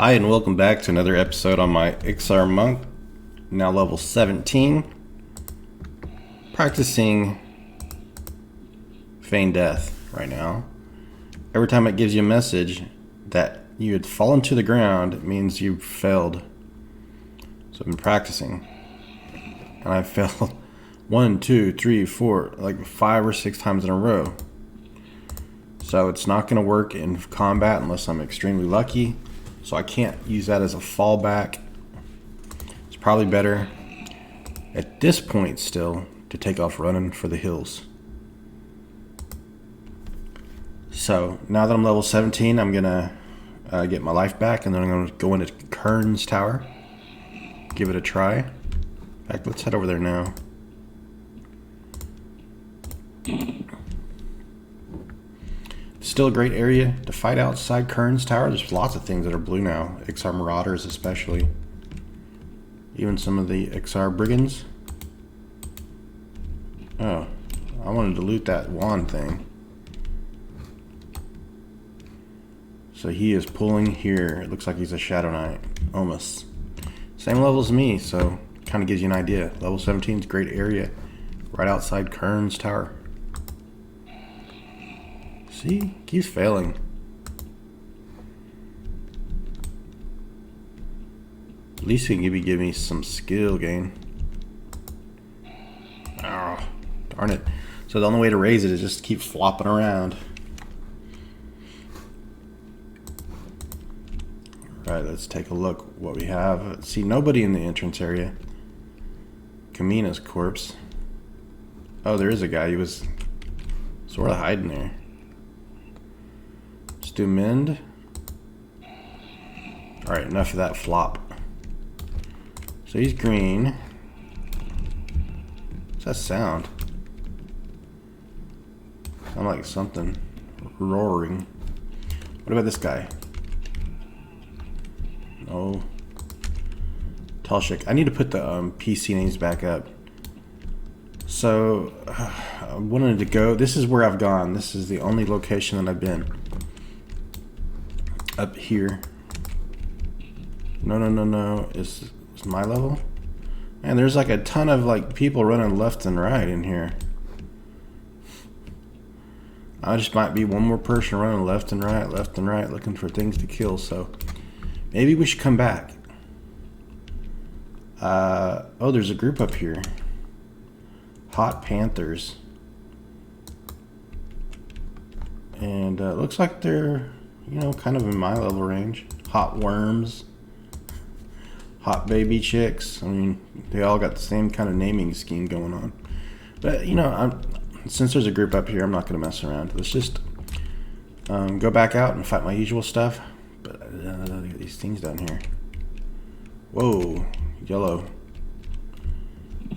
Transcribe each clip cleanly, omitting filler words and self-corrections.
Hi and welcome back to another episode on my Iksar Monk, now level 17, practicing feign death right now. Every time it gives you a message that you had fallen to the ground, it means you've failed. So I've been practicing, and I failed 1, 2, 3, 4, like 5 or 6 times in a row. So it's not going to work in combat unless I'm extremely lucky. So I can't use that as a fallback. It's probably better at this point still to take off running for the hills. So now that I'm level 17, I'm gonna get my life back, and then I'm gonna go into Kurn's tower, give it a try. In fact, let's head over there now. Still a great area to fight outside Kurn's tower. There's lots of things that are blue now. Iksar Marauders especially. Even some of the Iksar Brigands. Oh, I wanted to loot that wand thing. So he is pulling here. It looks like he's a Shadow Knight. Almost. Same level as me, so kind of gives you an idea. Level 17 is a great area. Right outside Kurn's tower. See? Keeps failing. At least he can give me some skill gain. Oh, darn it. So the only way to raise it is just keep flopping around. Alright, let's take a look what we have. See, nobody in the entrance area. Kamina's corpse. Oh, there is a guy. He was sort of hiding there. Do mend. Alright, enough of that flop. So he's green. What's that sound? Sound like something roaring. What about this guy? No. Telshik. I need to put the PC names back up. So I wanted to go. This is where I've gone. This is the only location that I've been. Up here. No. It's my level. Man, there's like a ton of like people running left and right in here. I just might be one more person running left and right, looking for things to kill. So maybe we should come back. Oh, there's a group up here. Hot Panthers. And looks like they're, you know, kind of in my level range. Hot worms. Hot baby chicks. I mean, they all got the same kind of naming scheme going on. But, you know, since there's a group up here, I'm not going to mess around. Let's just go back out and fight my usual stuff. But look at these things down here. Whoa, yellow.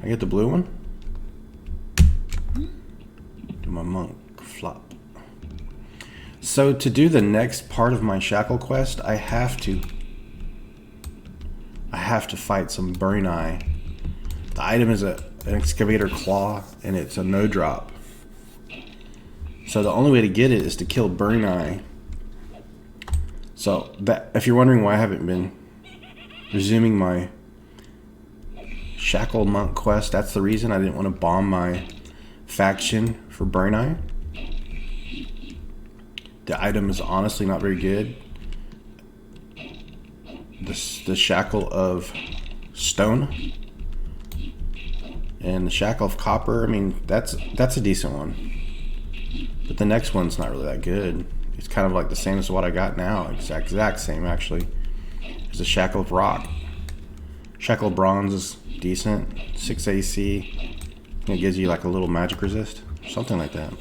I get the blue one? Do my monk flop. So to do the next part of my shackle quest, I have to fight some burning eye. The item is an excavator claw, and it's a no drop. So the only way to get it is to kill burning eye. So that, if you're wondering why I haven't been resuming my shackle monk quest, that's the reason. I didn't want to bomb my faction for burning eye. The item is honestly not very good. The shackle of stone and the shackle of copper, I mean, that's a decent one. But the next one's not really that good. It's kind of like the same as what I got now. Exact same, actually. It's a shackle of rock. Shackle of bronze is decent. 6 AC. It gives you like a little magic resist. Something like that.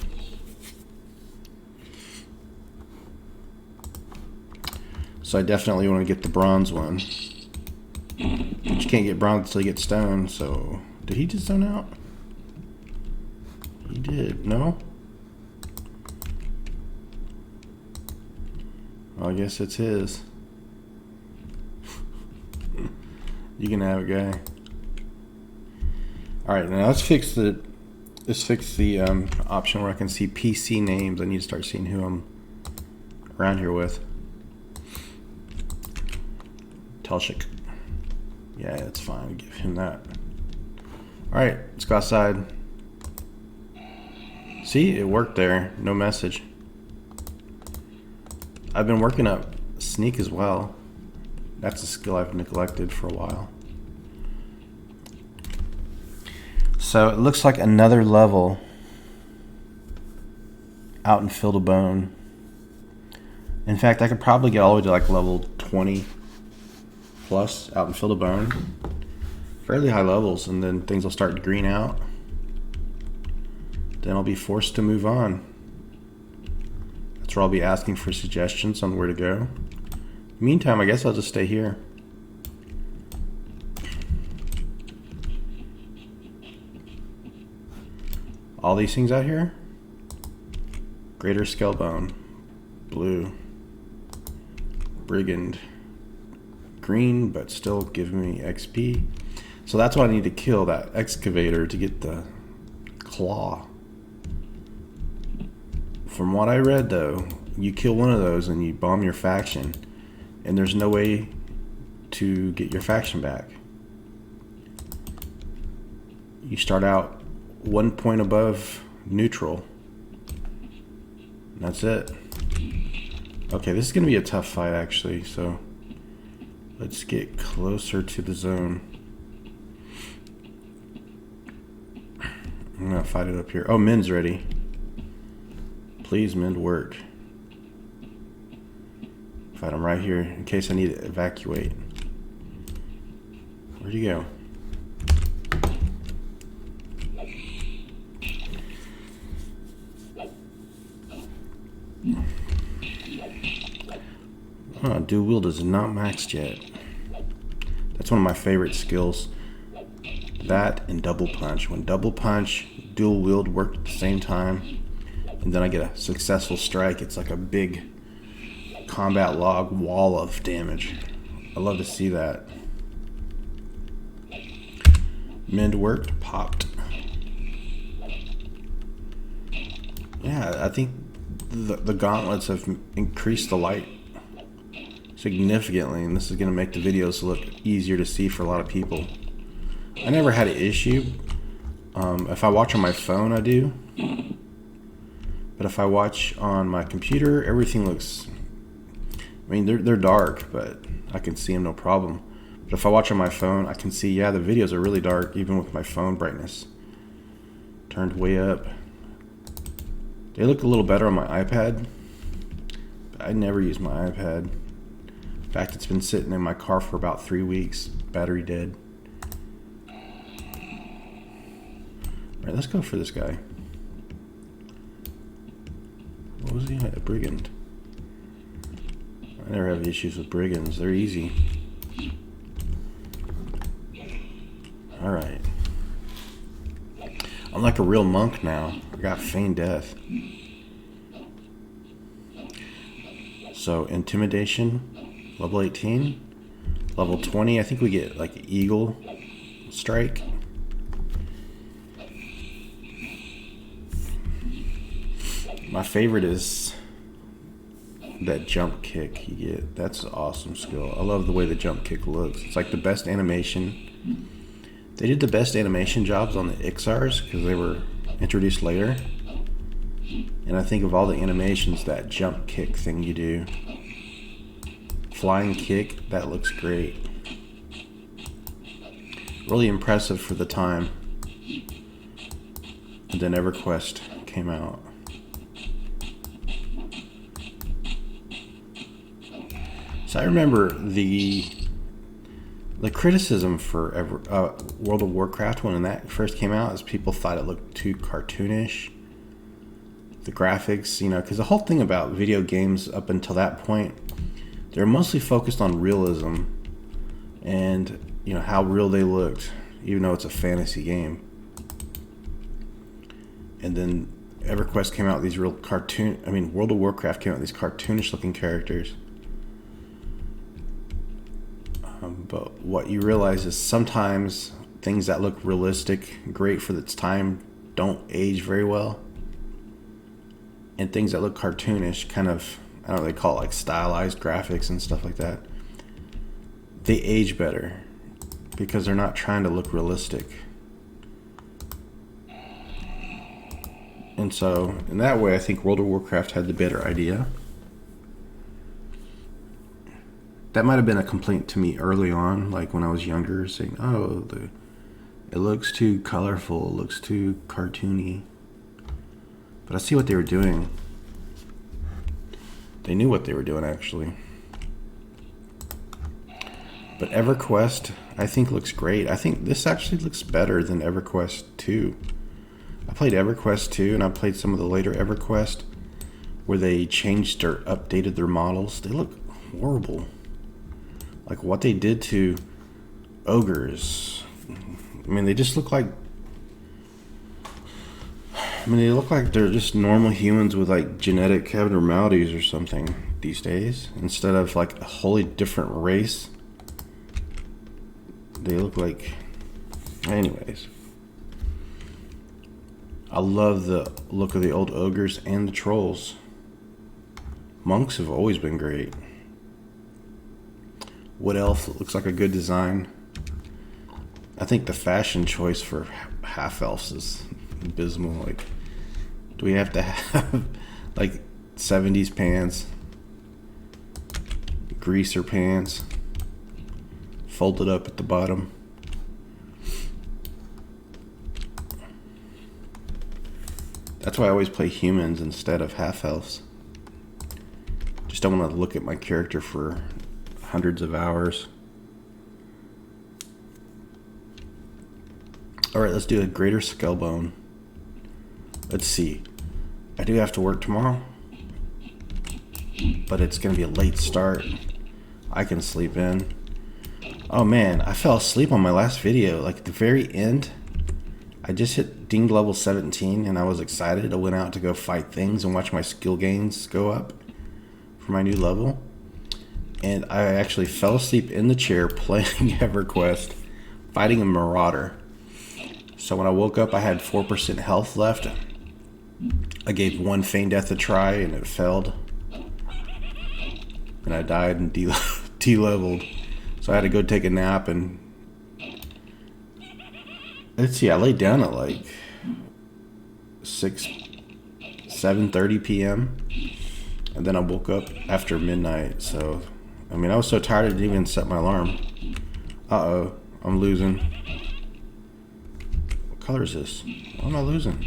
So I definitely want to get the bronze one. But you can't get bronze until you get stone, so... Did he just zone out? He did. No? Well, I guess it's his. You can have it, guy. Alright, now let's fix the option where I can see PC names. I need to start seeing who I'm around here with. Telshik. Yeah, it's fine. Give him that. Alright, let's go outside. See, it worked there. No message. I've been working up sneak as well. That's a skill I've neglected for a while. So it looks like another level out in Field of Bone. In fact, I could probably get all the way to like level 20 plus out in Field of Bone. Fairly high levels, and then things will start to green out. Then I'll be forced to move on. That's where I'll be asking for suggestions on where to go. Meantime, I guess I'll just stay here. All these things out here. Greater Scalebone. Blue. Brigand. Green, but still giving me XP. So that's what I need to kill, that excavator, to get the claw. From what I read, though, you kill one of those and you bomb your faction, and there's no way to get your faction back. You start out 1 point above neutral. And that's it. Okay, this is going to be a tough fight, actually, so let's get closer to the zone. I'm going to fight it up here. Oh, Min's ready. Please, Min, work. Fight him right here in case I need to evacuate. Where'd you go? Dual wield is not maxed yet. That's one of my favorite skills. That and double punch. When double punch, dual wield work at the same time, and then I get a successful strike, it's like a big combat log wall of damage. I love to see that. Mend worked, popped. Yeah, I think the gauntlets have increased the light significantly, and this is going to make the videos look easier to see for a lot of people. I never had an issue. If I watch on my phone, I do. But if I watch on my computer, everything looks... I mean, they're dark, but I can see them no problem. But if I watch on my phone, I can see, yeah, the videos are really dark, even with my phone brightness turned way up. They look a little better on my iPad, but I never use my iPad. In fact, it's been sitting in my car for about 3 weeks. Battery dead. Alright, let's go for this guy. What was he? A brigand. I never have issues with brigands. They're easy. Alright. I'm like a real monk now. I got feigned death. So, intimidation. Level 18. Level 20, I think we get like eagle strike. My favorite is that jump kick you get. That's an awesome skill. I love the way the jump kick looks. It's like the best animation. They did the best animation jobs on the Iksars because they were introduced later. And I think of all the animations, that jump kick thing you do. Flying kick, that looks great. Really impressive for the time. And then Everquest came out. So I remember the criticism for World of Warcraft when that first came out is people thought it looked too cartoonish. The graphics, you know, because the whole thing about video games up until that point, they're mostly focused on realism and, you know, how real they looked, even though it's a fantasy game. And then EverQuest came out with these real World of Warcraft came out with these cartoonish looking characters. But what you realize is sometimes things that look realistic, great for its time, don't age very well. And things that look cartoonish, kind of, I don't know, they call it like stylized graphics and stuff like that, they age better because they're not trying to look realistic. And so, in that way, I think World of Warcraft had the better idea. That might have been a complaint to me early on, like when I was younger, saying, oh, it looks too colorful, it looks too cartoony. But I see what they were doing. They knew what they were doing, actually. But Everquest, I think, looks great. I think this actually looks better than Everquest 2. I played Everquest 2, and I played some of the later Everquest where they changed or updated their models. They look horrible. Like what they did to ogres. I mean, they just look like... they look like they're just normal humans with like genetic abnormalities or something these days. Instead of like a wholly different race. They look like... Anyways. I love the look of the old ogres and the trolls. Monks have always been great. Wood elf looks like a good design. I think the fashion choice for half elves is abysmal. Like, do we have to have like 70s pants, greaser pants, folded up at the bottom? That's why I always play humans instead of half elves. Just don't want to look at my character for hundreds of hours. Alright, let's do a greater skullbone. Let's see. I do have to work tomorrow, but it's going to be a late start. I can sleep in. Oh man, I fell asleep on my last video. Like at the very end, I just hit dinged level 17 and I was excited. I went out to go fight things and watch my skill gains go up for my new level. And I actually fell asleep in the chair playing Everquest, fighting a marauder. So when I woke up, I had 4% health left. I gave one feign death a try and it failed. And I died and T-leveled. So I had to go take a nap and... Let's see, I laid down at like 7:30 p.m. And then I woke up after midnight, so... I mean, I was so tired I didn't even set my alarm. Uh-oh, I'm losing. What color is this? Why am I losing?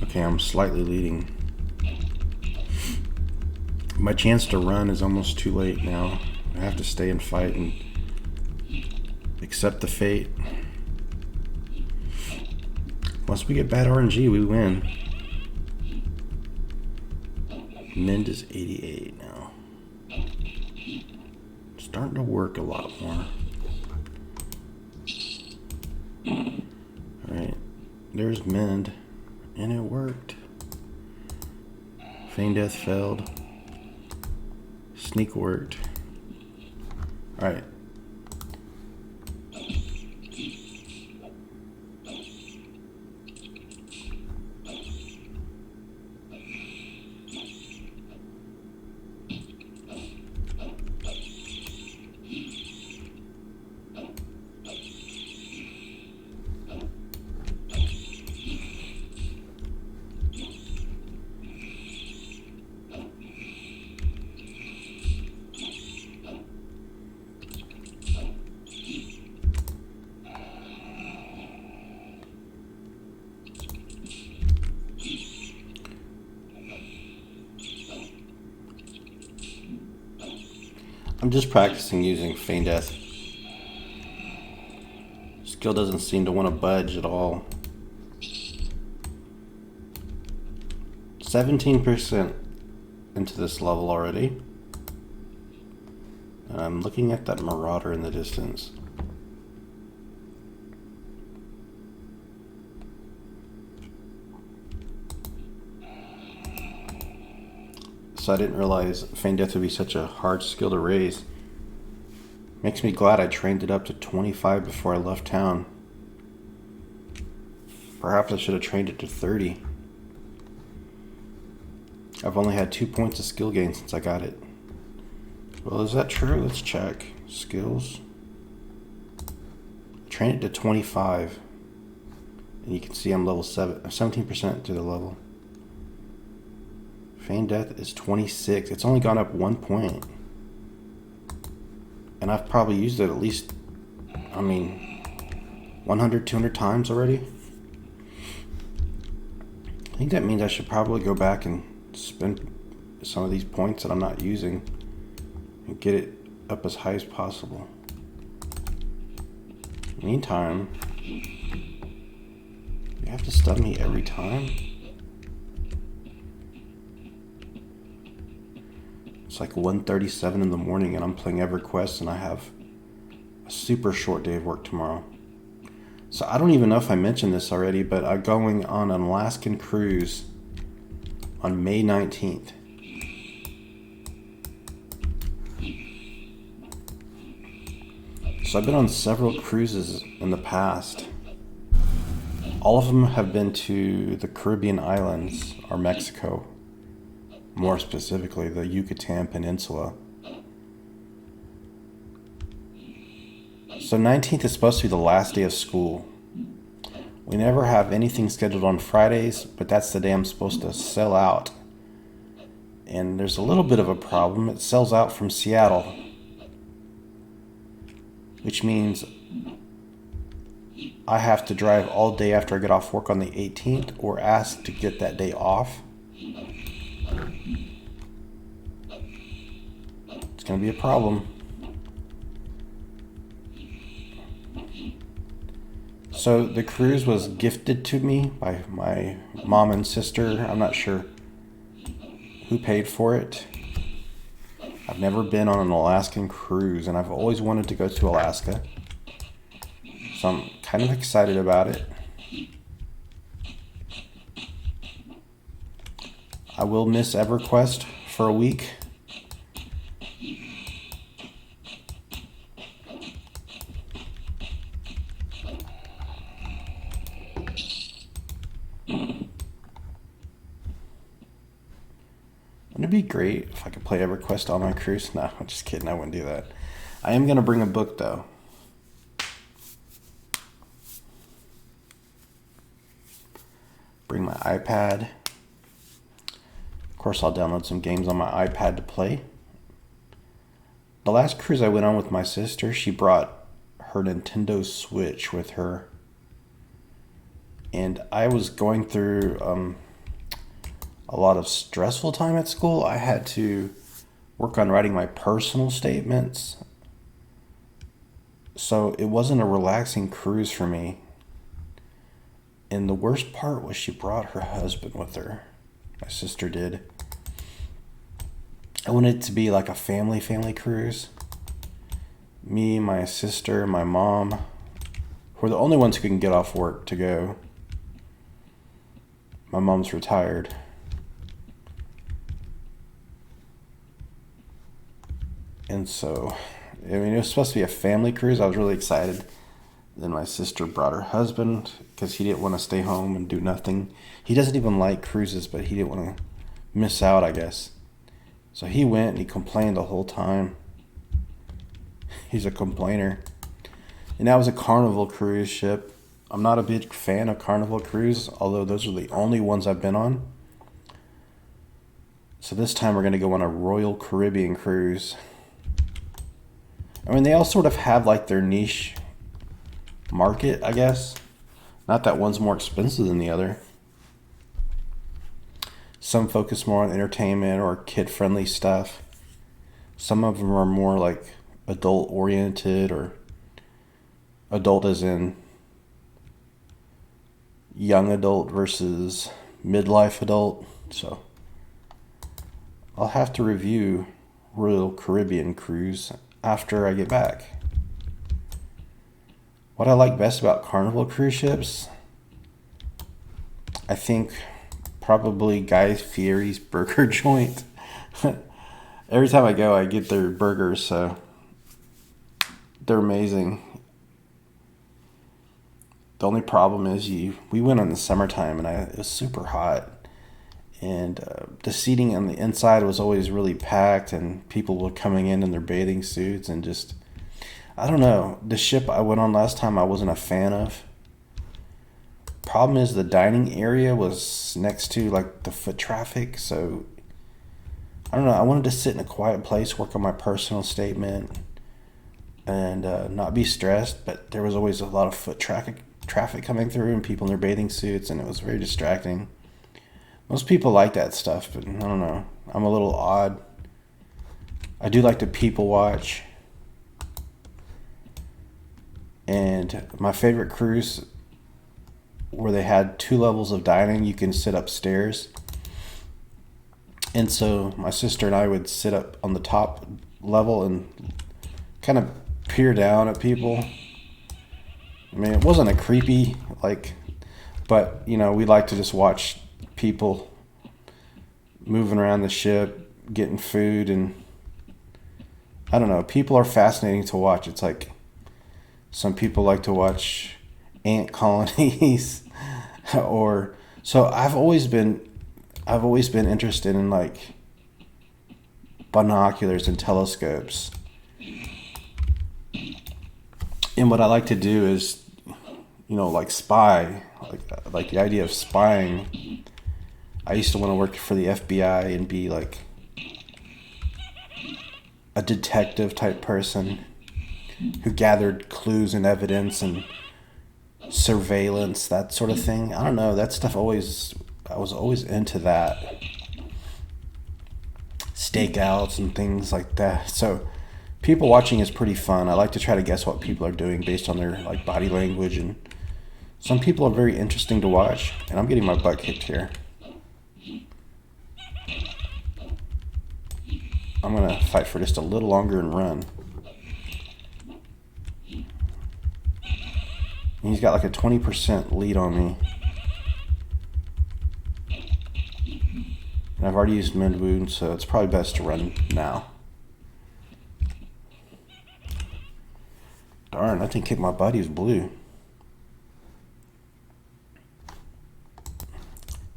Okay, I'm slightly leading. My chance to run is almost too late now. I have to stay and fight and accept the fate. Once we get bad RNG, we win. Mend is 88 now. Starting to work a lot more. Alright, there's Mend, and it worked. Feign death failed. Sneak worked. Alright. I'm just practicing using feign death. Skill doesn't seem to want to budge at all. 17% into this level already. And I'm looking at that marauder in the distance. So I didn't realize feign death would be such a hard skill to raise. Makes me glad I trained it up to 25 before I left town. Perhaps I should have trained it to 30. I've only had 2 points of skill gain since I got it. Well, is that true? Let's check. Skills. Train it to 25. And you can see I'm level 17% to the level. Feign death is 26. It's only gone up 1 point. And I've probably used it at least, 100, 200 times already. I think that means I should probably go back and spend some of these points that I'm not using and get it up as high as possible. Meantime, you have to stun me every time? It's like 1:37 in the morning and I'm playing Everquest and I have a super short day of work tomorrow. So I don't even know if I mentioned this already, but I'm going on an Alaskan cruise on May 19th. So I've been on several cruises in the past. All of them have been to the Caribbean islands, or Mexico. More specifically, the Yucatan Peninsula. So 19th is supposed to be the last day of school. We never have anything scheduled on Fridays, but that's the day I'm supposed to sell out. And there's a little bit of a problem. It sells out from Seattle, which means I have to drive all day after I get off work on the 18th or ask to get that day off. It's going to be a problem. So the cruise was gifted to me by my mom and sister. I'm not sure who paid for it. I've never been on an Alaskan cruise, and I've always wanted to go to Alaska. So I'm kind of excited about it. I will miss Everquest for a week. Wouldn't it be great if I could play Everquest on my cruise? No, I'm just kidding. I wouldn't do that. I am going to bring a book, though. Bring my iPad. Of course, I'll download some games on my iPad to play. The last cruise I went on with my sister, she brought her Nintendo Switch with her. And I was going through a lot of stressful time at school. I had to work on writing my personal statements. So it wasn't a relaxing cruise for me. And the worst part was she brought her husband with her. My sister did. I wanted it to be like a family cruise. Me, my sister, my mom were the only ones who can get off work to go. My mom's retired. And so, it was supposed to be a family cruise. I was really excited. Then my sister brought her husband because he didn't want to stay home and do nothing. He doesn't even like cruises, but he didn't want to miss out, I guess. So he went and he complained the whole time. He's a complainer. And that was a Carnival cruise ship. I'm not a big fan of Carnival cruise, although those are the only ones I've been on. So this time we're going to go on a Royal Caribbean cruise. I mean, they all sort of have like their niche market, I guess. Not that one's more expensive than the other. Some focus more on entertainment or kid-friendly stuff. Some of them are more like adult-oriented, or adult as in young adult versus midlife adult. So I'll have to review Royal Caribbean cruise after I get back. What I like best about Carnival cruise ships, I think probably Guy Fieri's burger joint. Every time I go, I get their burgers, so they're amazing. The only problem is we went in the summertime and it was super hot, And the seating on the inside was always really packed, and people were coming in their bathing suits, and just, I don't know. The ship I went on last time I wasn't a fan of. Problem is the dining area was next to like the foot traffic, so I don't know. I wanted to sit in a quiet place, work on my personal statement, and not be stressed, but there was always a lot of foot traffic coming through and people in their bathing suits, and it was very distracting. Most people like that stuff, but I don't know. I'm a little odd. I do like to people watch. And my favorite cruise, where they had 2 levels of dining, you can sit upstairs. And so my sister and I would sit up on the top level and kind of peer down at people. I mean, it wasn't a creepy, but, you know, we like to just watch people moving around the ship, getting food, and I don't know. People are fascinating to watch. It's like some people like to watch ant colonies, or so I've always been interested in like binoculars and telescopes. And what I like to do is, you know, like spy, like the idea of spying. I used to want to work for the FBI and be like a detective type person who gathered clues and evidence and surveillance, that sort of thing. I don't know, that stuff I was always into that. Stakeouts and things like that. So people watching is pretty fun. I like to try to guess what people are doing based on their like body language, and some people are very interesting to watch, and I'm getting my butt kicked here. I'm going to fight for just a little longer and run. And he's got like a 20% lead on me. And I've already used mend wound, so it's probably best to run now. Darn, that thing kicked my butt. He was blue.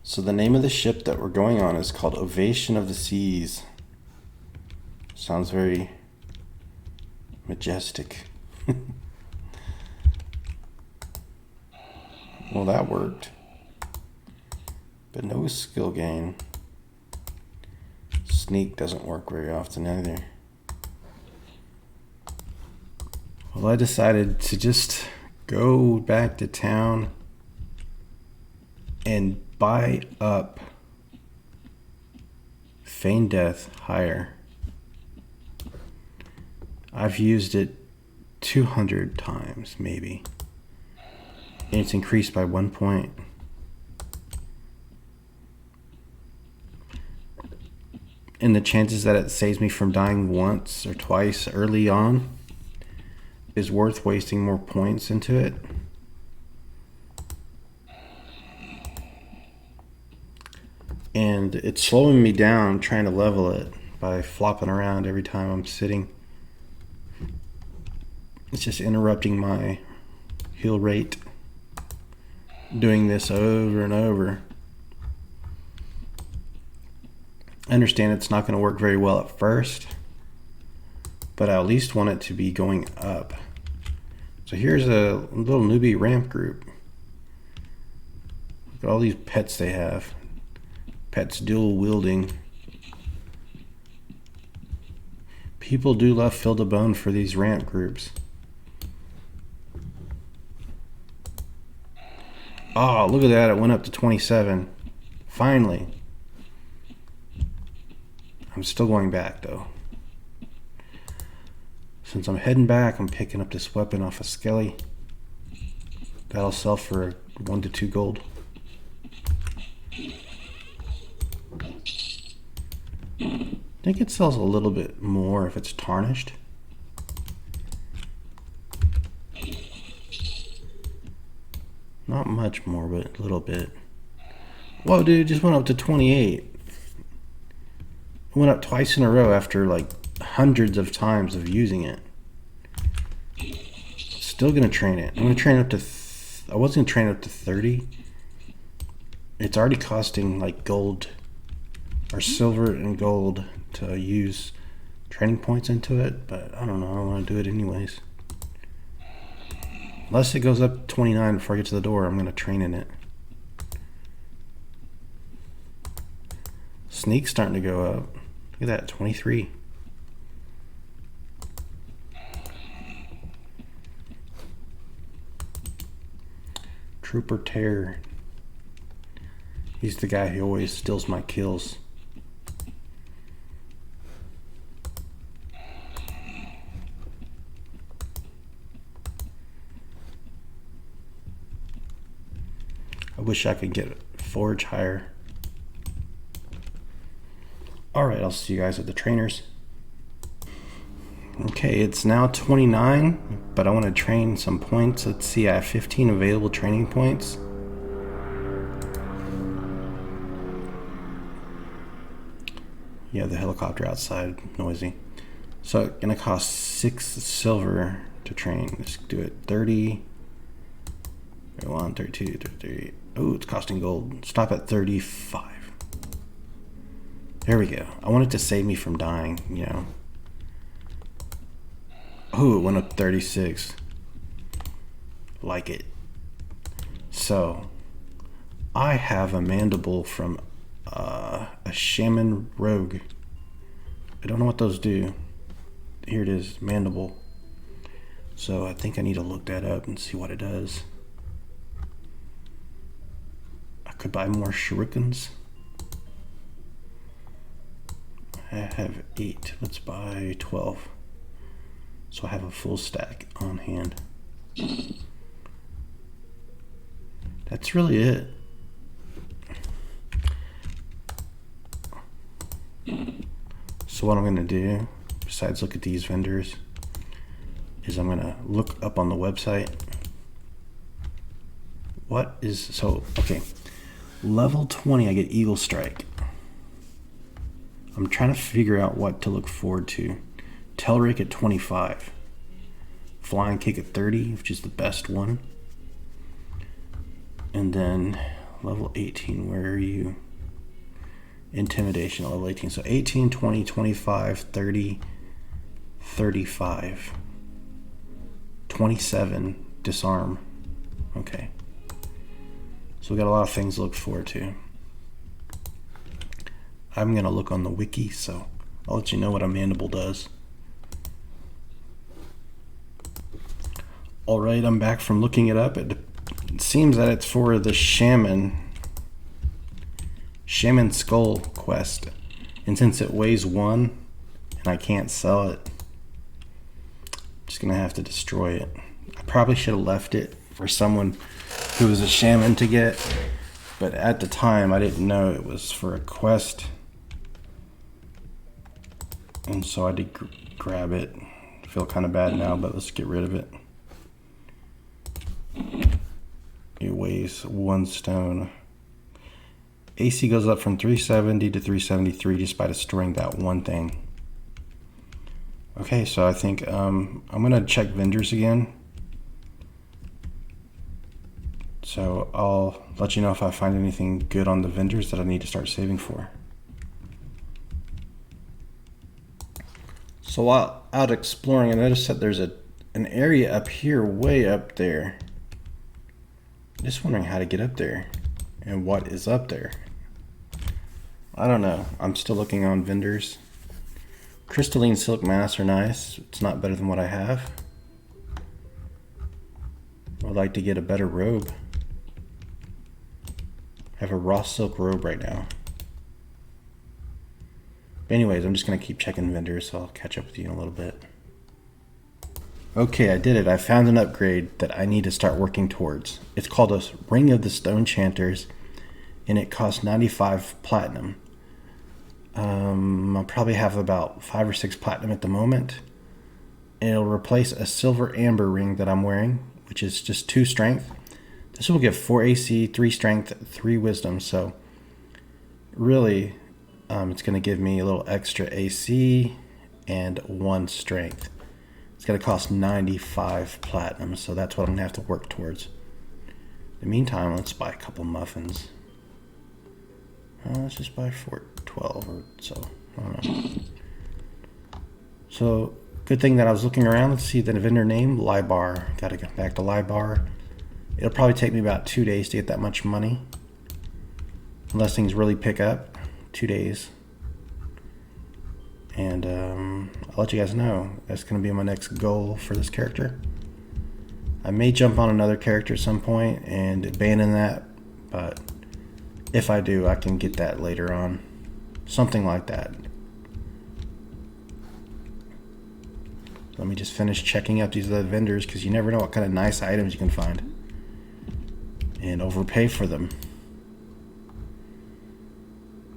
So the name of the ship that we're going on is called Ovation of the Seas. Sounds very majestic. Well, that worked. But no skill gain. Sneak doesn't work very often either. Well, I decided to just go back to town and buy up feign death higher. I've used it 200 times, maybe. And it's increased by 1 point. And the chances that it saves me from dying once or twice early on is worth wasting more points into it. And it's slowing me down trying to level it by flopping around every time I'm sitting. It's just interrupting my heal rate, doing this over and over. I understand it's not going to work very well at first, but I at least want it to be going up. So here's a little newbie ramp group. Look at all these pets they have. Pets dual wielding. People do love Fill the Bone for these ramp groups. Oh, look at that. It went up to 27. Finally. I'm still going back, though. Since I'm heading back, I'm picking up this weapon off of Skelly. That'll sell for 1 to 2 gold. I think it sells a little bit more if it's tarnished. Not much more, but a little bit. Whoa, dude, just went up to 28. It went up twice in a row after like hundreds of times of using it. Still gonna train it. I'm gonna train it up to I was gonna train it up to 30. It's already costing like gold or silver and gold to use training points into it, but I don't know, I want to do it anyways. Unless it goes up 29 before I get to the door, I'm going to train in it. Sneak's starting to go up. Look at that, 23. Trooper Terror. He's the guy who always steals my kills. I wish I could get Forge higher. Alright, I'll see you guys at the trainers. Okay, it's now 29, but I want to train some points. Let's see, I have 15 available training points. Yeah, the helicopter outside, noisy. So it's gonna cost 6 silver to train. Let's do it. 30, 31, 32, 33. Oh, it's costing gold. Stop at 35. There we go. I want it to save me from dying, you know. Oh, it went up 36. Like it. So, I have a mandible from a shaman rogue. I don't know what those do. Here it is, mandible. So I think I need to look that up and see what it does. I could buy more shurikens. I have 8. Let's buy 12. So I have a full stack on hand. That's really it. So what I'm going to do, besides look at these vendors, is I'm going to look up on the website. What is, so, okay. Level 20, I get Eagle Strike. I'm trying to figure out what to look forward to. Tail Rake at 25. Flying Kick at 30, which is the best one. And then level 18, where are you? Intimidation at level 18. So 18, 20, 25, 30, 35. 27, disarm. Okay. So we got a lot of things to look forward to. I'm gonna look on the wiki, so I'll let you know what a mandible does. Alright, I'm back from looking it up. It seems that it's for the Shaman Skull quest. And since it weighs 1 and I can't sell it, I'm just gonna have to destroy it. I probably should have left it for someone who was a shaman to get, but at the time I didn't know it was for a quest. And so I did grab it. I feel kind of bad now, but let's get rid of it. It weighs 1 stone. AC goes up from 370 to 373 just by destroying that one thing. Okay, so I think I'm gonna check vendors again. So I'll let you know if I find anything good on the vendors that I need to start saving for. So while out exploring, I noticed that there's an area up here, way up there. Just wondering how to get up there and what is up there. I don't know. I'm still looking on vendors. Crystalline silk masks are nice. It's not better than what I have. I would like to get a better robe. I have a raw silk robe right now. Anyways, I'm just going to keep checking vendors, so I'll catch up with you in a little bit. Okay, I did it. I found an upgrade that I need to start working towards. It's called a Ring of the Stone Chanters, and it costs 95 platinum. I'll probably have about 5 or 6 platinum at the moment. And it'll replace a silver amber ring that I'm wearing, which is just 2 strength. This will give 4 AC, 3 strength, 3 wisdom. So really, it's going to give me a little extra AC and 1 strength. It's going to cost 95 platinum, so that's what I'm going to have to work towards. In the meantime, let's buy a couple muffins. Let's just buy 12 12 or so. I don't know. So, good thing that I was looking around. Let's see the vendor name, Libar. Gotta get back to Libar. It'll probably take me about 2 days to get that much money. Unless things really pick up. 2 days. And I'll let you guys know. That's going to be my next goal for this character. I may jump on another character at some point and abandon that. But if I do, I can get that later on. Something like that. Let me just finish checking out these other vendors, because you never know what kind of nice items you can find. And overpay for them.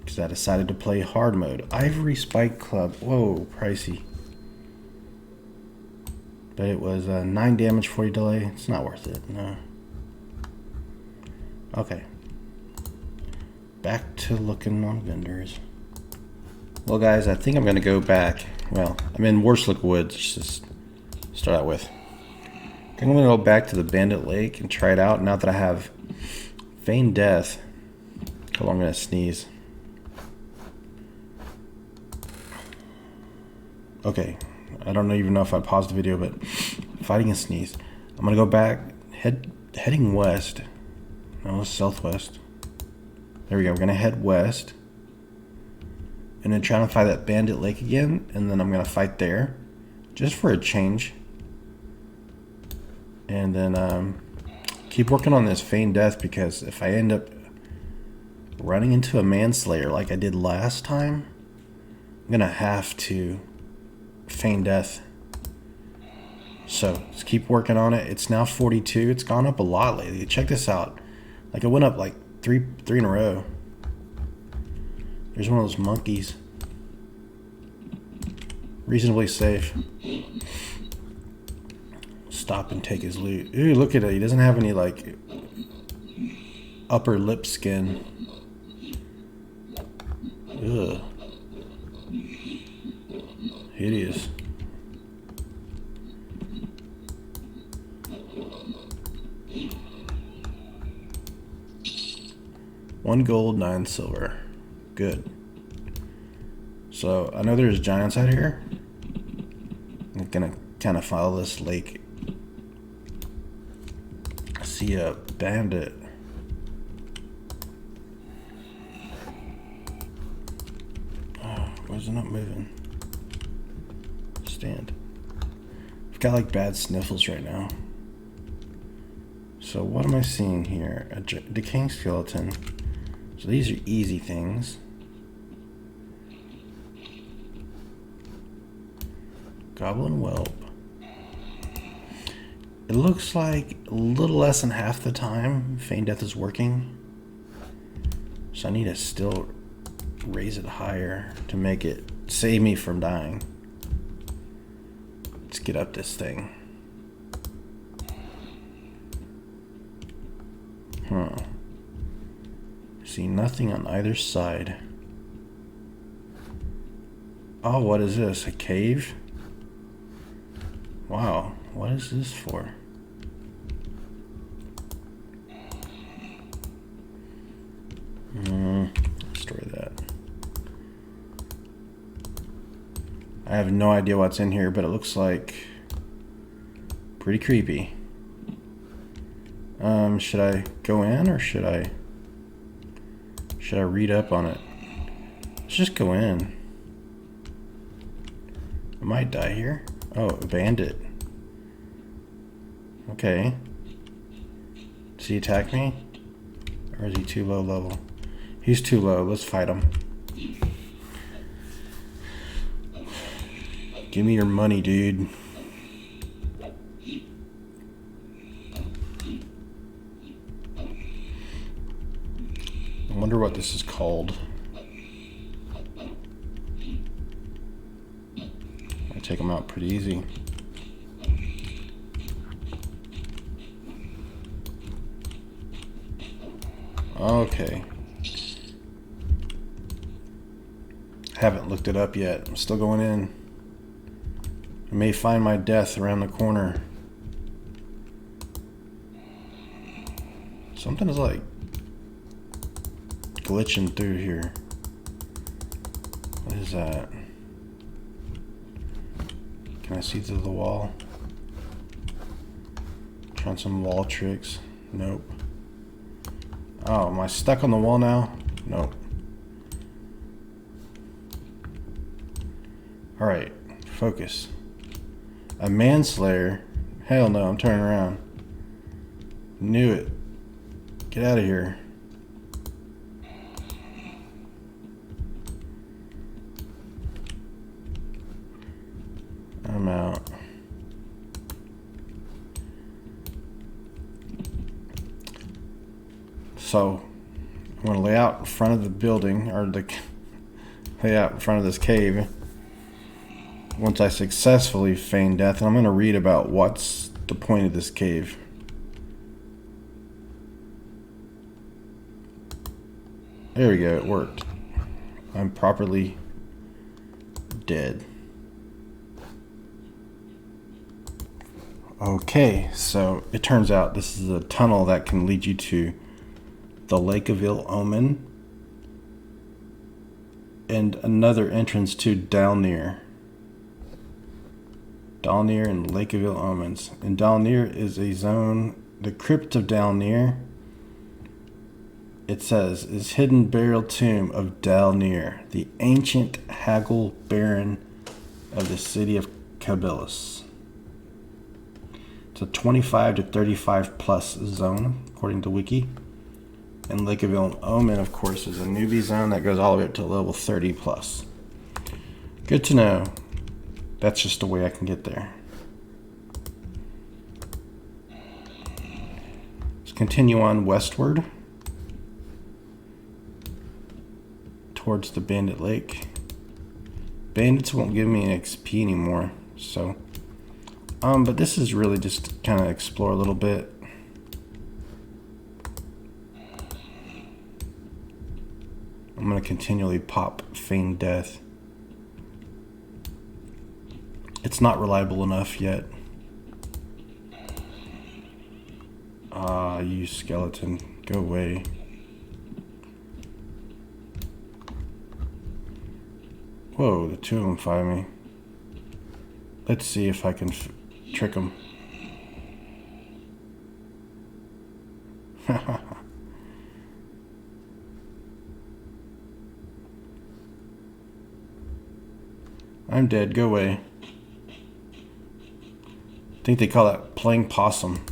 Because I decided to play hard mode. Ivory Spike Club. Whoa, pricey. But it was 9 damage, 40 delay. It's not worth it, no. Okay. Back to looking on vendors. Well, guys, I think I'm going to go back. Well, I'm in Warslik Woods, just to start out with. I think I'm going to go back to the Bandit Lake and try it out now that I have Feign Death. How long I'm going to sneeze. Okay, I don't even know if I paused the video, but fighting a sneeze. I'm going to go back, heading west. No, southwest. There we go, we're going to head west. And then trying to fight that Bandit Lake again, and then I'm going to fight there, just for a change. And then keep working on this Feign Death, because if I end up running into a Manslayer like I did last time, I'm going to have to Feign Death. So let's keep working on it. It's now 42. It's gone up a lot lately. Check this out. Like, it went up like three in a row. There's one of those monkeys. Reasonably safe. Stop and take his loot. Ooh, look at it. He doesn't have any, like, upper lip skin. Ugh. Hideous. $1 gold, 9 silver. Good. So I know there's giants out here. I'm gonna kind of follow this lake. I see a bandit. Oh, why is it not moving? Stand. I've got like bad sniffles right now. So what am I seeing here? A decaying skeleton. So these are easy things. Goblin whelp. It looks like a little less than half the time Feign Death is working. So I need to still raise it higher to make it save me from dying. Let's get up this thing. See nothing on either side. Oh, what is this? A cave? Wow, what is this for? Destroy that. I have no idea what's in here, but it looks like pretty creepy. Should I go in, or should I read up on it? Let's just go in. I might die here. Oh, a bandit. Okay. Does he attack me? Or is he too low level? He's too low. Let's fight him. Give me your money, dude. I wonder what this is called. I take him out pretty easy. Okay. Haven't looked it up yet. I'm still going in. I may find my death around the corner. Something is like glitching through here. What is that? Can I see through the wall? Trying some wall tricks. Nope. Oh, am I stuck on the wall now? Nope. Alright, focus. A manslayer? Hell no, I'm turning around. Knew it. Get out of here. I'm out. So, I'm going to lay out in front of the building, or lay out in front of this cave. Once I successfully feign death, and I'm going to read about what's the point of this cave. There we go, it worked. I'm properly dead. Okay, so it turns out this is a tunnel that can lead you to the Lake of Ill Omen and another entrance to Dalnir. Dalnir and Lake of Ill Omens. And Dalnir is a zone, the crypt of Dalnir, it says, is hidden burial tomb of Dalnir, the ancient Haggle Baron of the city of Kabilis. It's a 25 to 35 plus zone, according to Wiki. And Lake of Ill Omen, of course, is a newbie zone that goes all the way up to level 30 plus. Good to know. That's just a way I can get there. Let's continue on westward towards the Bandit Lake. Bandits won't give me an XP anymore, so but this is really just kind of explore a little bit. I'm going to continually pop feign death. It's not reliable enough yet. You skeleton, go away. Whoa, the two of them find me. Let's see if I can trick them. I'm dead, go away. I think they call that playing possum.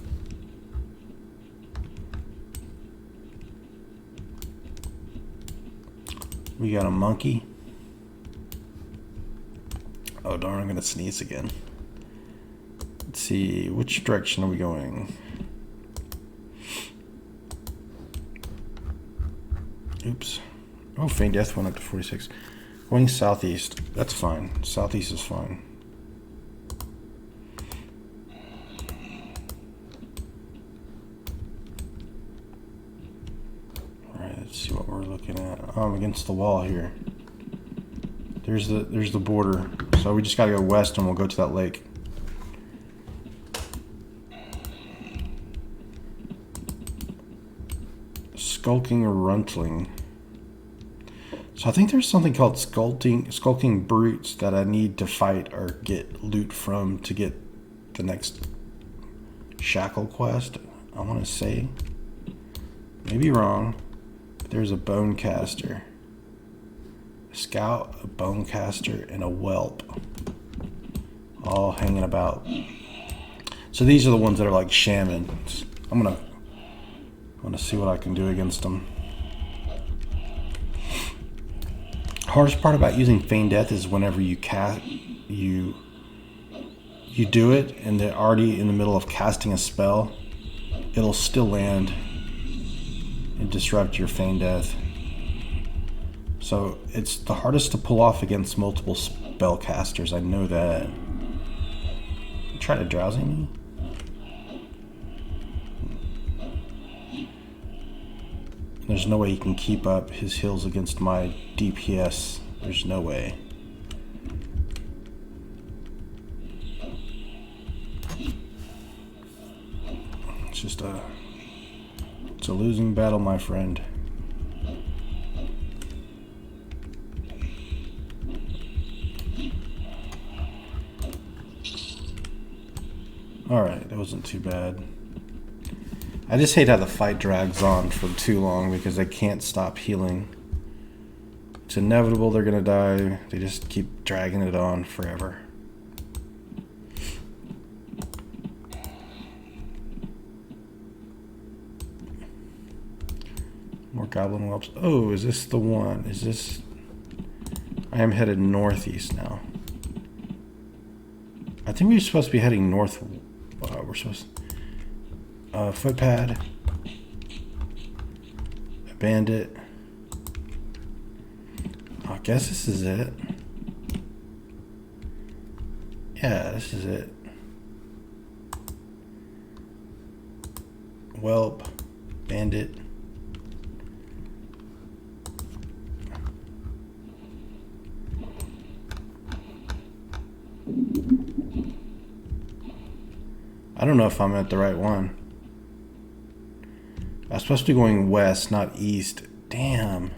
We got a monkey. Oh darn, I'm gonna sneeze again. Let's see, which direction are we going? Oops. Oh, feign death went up to 46. Going southeast. That's fine. Southeast is fine. Alright, let's see what we're looking at. Oh, I'm against the wall here. There's the border. So we just gotta go west and we'll go to that lake. Skulking Runtling. So I think there's something called skulking brutes that I need to fight or get loot from to get the next shackle quest. I want to say, maybe wrong, but there's a bone caster, a scout, a bone caster, and a whelp, all hanging about. So these are the ones that are like shamans. I'm gonna see what I can do against them. Hardest part about using feign death is whenever you do it and they're already in the middle of casting a spell, it'll still land and disrupt your feign death. So it's the hardest to pull off against multiple spellcasters. I know that. Try to drowsy me. There's no way he can keep up his heals against my DPS. There's no way. It's a losing battle, my friend. Alright, that wasn't too bad. I just hate how the fight drags on for too long because they can't stop healing. It's inevitable they're gonna die. They just keep dragging it on forever. More goblin whelps. Oh, is this the one? Is this... I am headed northeast now. I think we're supposed to be heading north. We're supposed to... footpad. A bandit. I guess this is it. Yeah, this is it. Whelp. Bandit. I don't know if I'm at the right one. I was supposed to be going west, not east. Damn.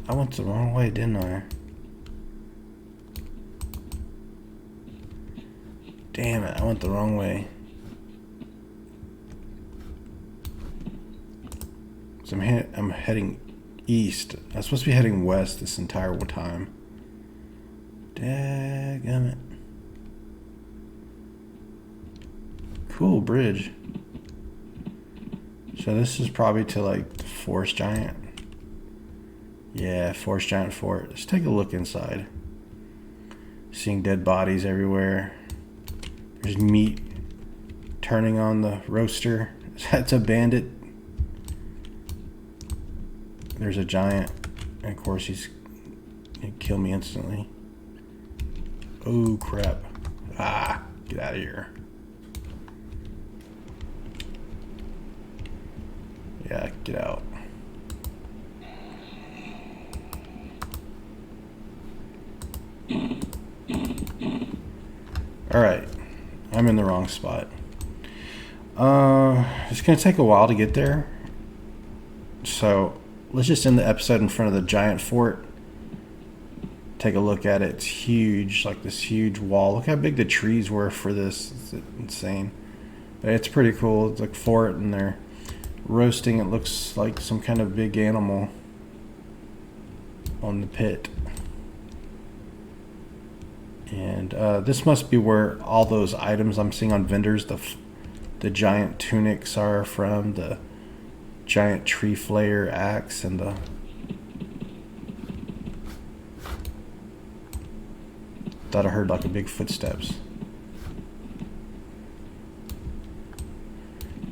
I went the wrong way, didn't I? Damn it, I went the wrong way. So I'm heading east. I was supposed to be heading west this entire time. Daggum it. Cool bridge. So this is probably to like the Forest Giant. Yeah, Forest Giant Fort. Let's take a look inside. Seeing dead bodies everywhere. There's meat turning on the roaster. That's a bandit. There's a giant. And of course he's gonna kill me instantly. Oh crap. Ah, get out of here. Yeah, get out. Alright. I'm in the wrong spot. It's going to take a while to get there. So, let's just end the episode in front of the giant fort. Take a look at it. It's huge. Like this huge wall. Look how big the trees were for this. It's insane. But it's pretty cool. It's like a fort and they're roasting. It looks like some kind of big animal on the pit. And this must be where all those items I'm seeing on vendors, the giant tunics are from, the giant tree flayer axe, and the thought I heard like a big footsteps.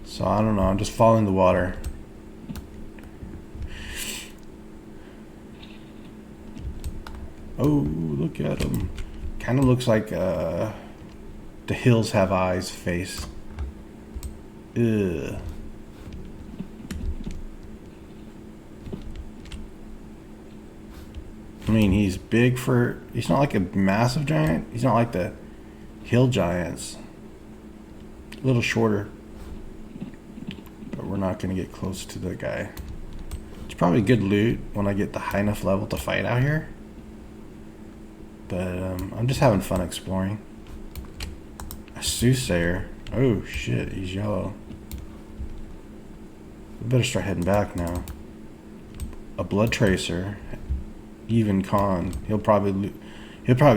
So I don't know, I'm just following the water. Oh, look at him. Kind of looks like the hills have eyes face. Ugh. I mean, he's big for... He's not like a massive giant. He's not like the hill giants. A little shorter. But we're not going to get close to the guy. It's probably good loot when I get the high enough level to fight out here. But I'm just having fun exploring. A soothsayer. Oh shit, he's yellow. We better start heading back now. A blood tracer. Even con. He'll probably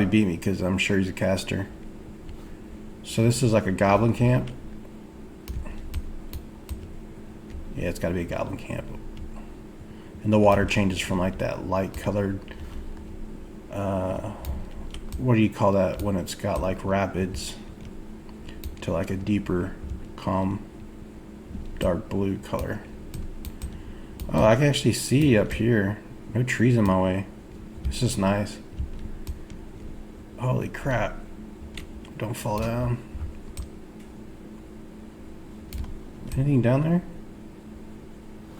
beat me because I'm sure he's a caster. So this is like a goblin camp. Yeah, it's got to be a goblin camp. And the water changes from like that light colored. What do you call that when it's got like rapids to like a deeper, calm, dark blue color? Oh, I can actually see up here. No trees in my way. This is nice. Holy crap. Don't fall down. Anything down there?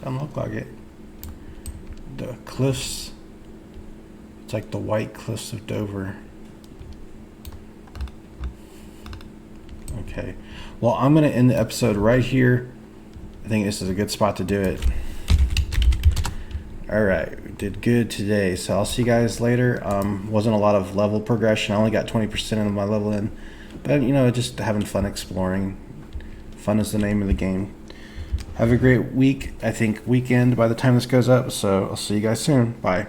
Doesn't look like it. The cliffs. It's like the white cliffs of Dover. Okay. Well, I'm going to end the episode right here. I think this is a good spot to do it. Alright. did good today. So I'll see you guys later. Wasn't a lot of level progression. I only got 20% of my level in. But, you know, just having fun exploring. Fun is the name of the game. Have a great week. I think weekend by the time this goes up. So I'll see you guys soon. Bye.